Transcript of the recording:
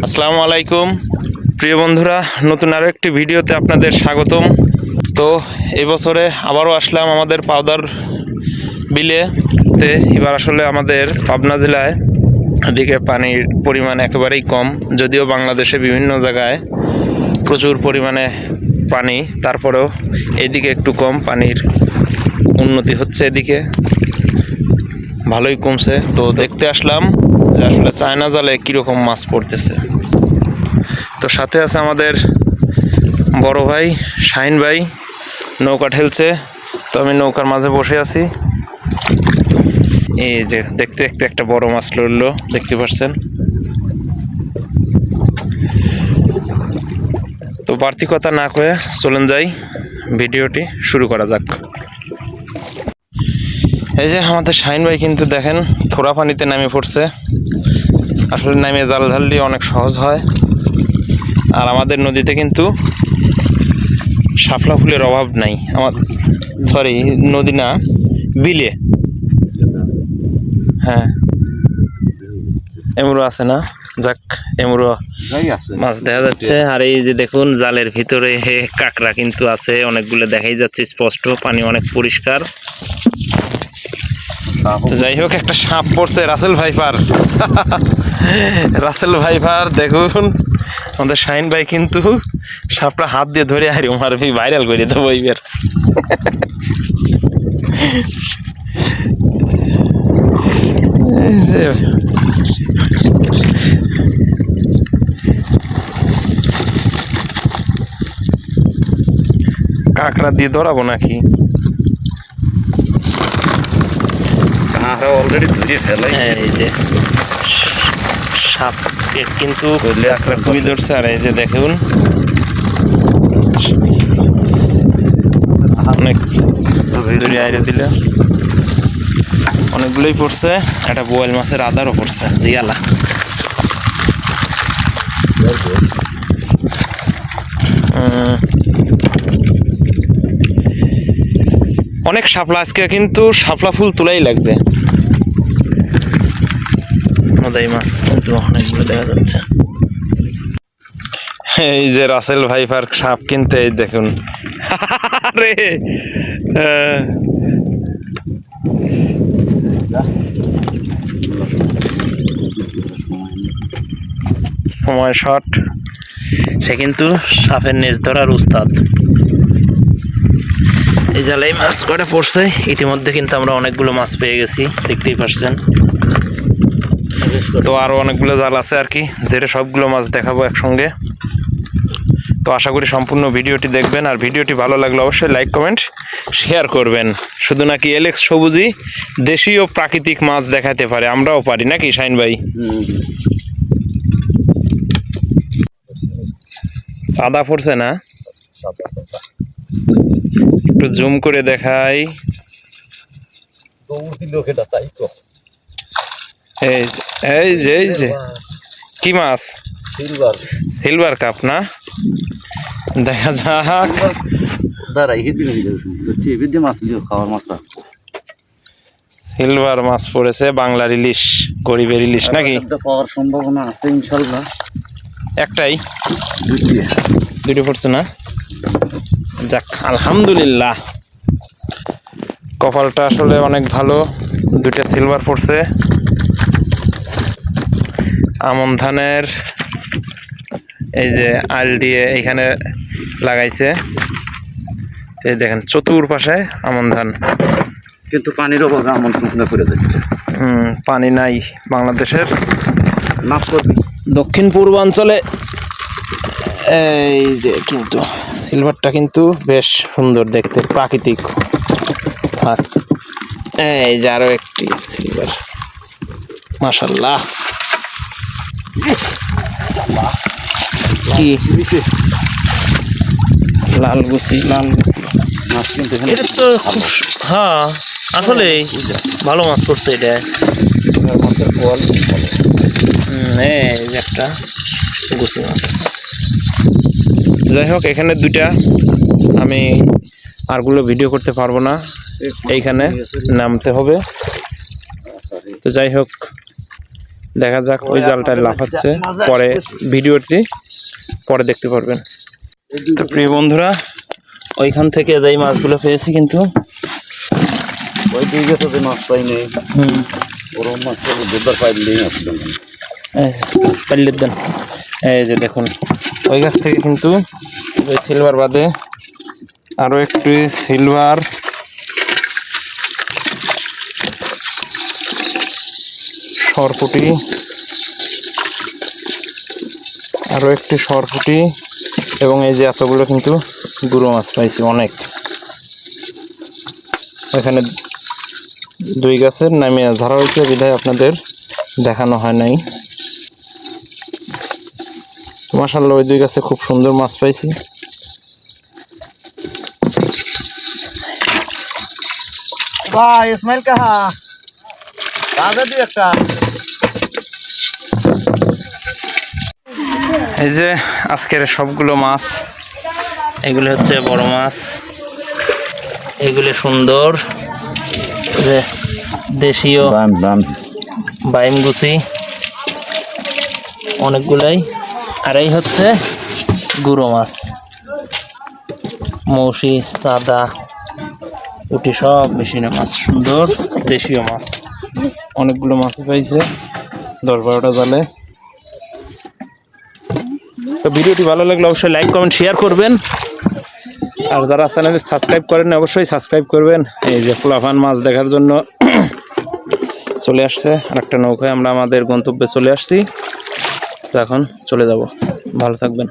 আসসালামু আলাইকুম প্রিয় বন্ধুরা, নতুন আরো একটি ভিডিওতে আপনাদের স্বাগতম। তো এবছরে আবারও আসলাম আমাদের পাউদার বিলেতে। এবার আসলে আমাদের পাবনা জেলায় এদিকে পানির পরিমাণ একেবারেই কম, যদিও বাংলাদেশে বিভিন্ন জায়গায় প্রচুর পরিমাণে পানি, তারপরেও এইদিকে একটু কম, পানির উন্নতি হচ্ছে, এদিকে ভালোই কমছে। তো দেখতে আসলাম যে আসলে চায়না জালে কীরকম মাছ পড়তেছে। তো সাথে আছে আমাদের বড় ভাই শাহিন ভাই, নৌকা ঠেলছে। তো আমি নৌকার মাঝে বসে আছি। এই যে দেখতে দেখতে একটা বড় মাছ লড়লো, দেখতে পাচ্ছেন। তো বাড়তি কথা না কয়ে চলুন যাই, ভিডিওটি শুরু করা যাক। এই যে আমাদের শাহিন ভাই কিন্তু দেখেন থোড়া পানিতে নামে পড়ছে। আসলে নামে জাল ঢাললে অনেক সহজ হয়। আর আমাদের নদীতে কিন্তু শাপলা ফুলের অভাব নাই। সরি, নদী না, বিলে। হ্যাঁ, এমরো আছে না? যাক, এমরো মাছ দেখা যাচ্ছে। আর এই যে দেখুন জালের ভিতরে কাঁকড়া কিন্তু আছে অনেকগুলো, দেখাই যাচ্ছে স্পষ্ট। পানি অনেক পরিষ্কার। যাই হোক, একটা সাপ পড়ছে, রাসেল ভাইপার। রাসেল ভাইপার দেখুন, আমাদের শাহিন ভাই কিন্তু সাপটা হাত দিয়ে ধরে আর মারবি, ভাইরাল করে দেবো এইবার। কাঁকড়া দিয়ে ধরাবো নাকি? অলরেডি ধরিয়ে ফেলাই। এই যে সাপকে কিন্তু কাঁকড়া খুবই ধরছে। আর এই যে দেখুন অনেক দূরে আইরে দিলে অনেকগুলোই পড়ছে। একটা বোয়াল মাছের আদারও পড়ছে, জিয়ালা। অনেক শাপলা, আজকে কিন্তু শাপলা ফুল তোলাই লাগবে। নদাই মাছ কিন্তু অনেকগুলো দেখা যাচ্ছে। এই যে রাসেল ভাইপার সাপ কিন্তু, এই দেখুন। আরে সময় শর্ট, সে কিন্তু সাপের নেজ ধরার উস্তাদ। এই জালেই মাছ কটা পড়ছে। ইতিমধ্যে কিন্তু আমরা অনেকগুলো মাছ পেয়ে গেছি, দেখতেই পাচ্ছেন। তো আরো অনেকগুলো জাল আছে আর কি, যেটা সবগুলো মাছ দেখাবো একসঙ্গে। তো আশা করি সম্পূর্ণ ভিডিওটি দেখবেন। আর ভিডিওটি ভালো লাগলে অবশ্যই লাইক কমেন্ট শেয়ার করবেন। শুধু নাকি এলেক্স সবুজই দেশীয় প্রাকৃতিক মাছ দেখাতে পারে, আমরাও পারি নাকি শাহিন ভাই? সাদা পড়ছে না? একটু জুম করে দেখাই। এই যে কি মাছ? সিলভার কাপ না? দেখা যাক। সিলভার মাছ পড়েছে, বাংলার ইলিশ, গরিবের ইলিশ নাকি? পাওয়ার সম্ভাবনা আছে ইনশাল্লাহ। একটাই, দুটো পড়ছে না? যাক, আলহামদুলিল্লাহ, কপালটা আসলে অনেক ভালো। দুইটা সিলভার পড়ছে। আমন ধানের এই যে আল দিয়ে এখানে লাগাইছে, এই দেখেন চতুর্পাশে আমন ধান। কিন্তু পানির অভাবে আমন শুকনো করে যাচ্ছে। পানি নাই বাংলাদেশের। মাফ করবি, দক্ষিণ পূর্বাঞ্চলে। এই যে কিন্তু সিলভারটা কিন্তু বেশ সুন্দর দেখতে, প্রাকৃতিক। আর এই যে আরো একটি সিলভার, মাশাআল্লাহ। কি লালগুছি এটা তো খুব, হ্যাঁ আসলে ভালো মাছ পড়ছে এটা। এই যে একটা গুছি মাছ আছে। যাই হোক, এখানে দুইটা, আমি আরগুলো ভিডিও করতে পারবো না, এইখানে নামতে হবে। তো যাই হোক, দেখা যাক ওই জালটায় লাফাচ্ছে, পরে ভিডিওটি পরে দেখতে পারবেন। তো প্রিয় বন্ধুরা, ওইখান থেকে যেই মাছগুলো পেয়েছি কিন্তু ওই দুই গেছে যে মাছ পাই নেই, ওরম মাছ তো বুধবার পাইলেই আসলো। পাল্লির দেন। এই যে দেখুন, ওই গাছ থেকে কিন্তু ওই সিলভার বাদে আরও একটি সিলভার, সরপুটি, আরও একটি সরপুটি এবং এই যে এতগুলো কিন্তু গুঁড়ো মাছ পাইছি অনেক। এখানে দুই গাছের নামিয়ে ধরা হয়েছে বিধায় আপনাদের দেখানো হয় নাই। মাশাআল্লাহ ওই দুই গাছে খুব সুন্দর মাছ পাইছি। ভাই ইসমাইল কাহা রাজা দি একটা। এই যে আজকের সবগুলো মাছ, এগুলো হচ্ছে বড় মাছ, এগুলো সুন্দর যে দেশীয় বাইমগুচি অনেকগুলাই, আর এই হচ্ছে গুঁড়ো মাছ, মৌসি, সাদা, পুঁটি সব মেশিনে মাছ, সুন্দর দেশীয় মাছ। অনেকগুলো মাছই পাইছে 10-12টা জালে। তো ভিডিওটি ভালো লাগলে অবশ্যই লাইক কমেন্ট শেয়ার করবেন, আর যারা চ্যানেলে সাবস্ক্রাইব করেন অবশ্যই সাবস্ক্রাইব করবেন। এই যে পোলাপান মাছ দেখার জন্য চলে আসছে আরেকটা নৌকায়, আমরা আমাদের গন্তব্যে চলে আসছি। তো এখন চলে যাব, ভালো থাকবেন।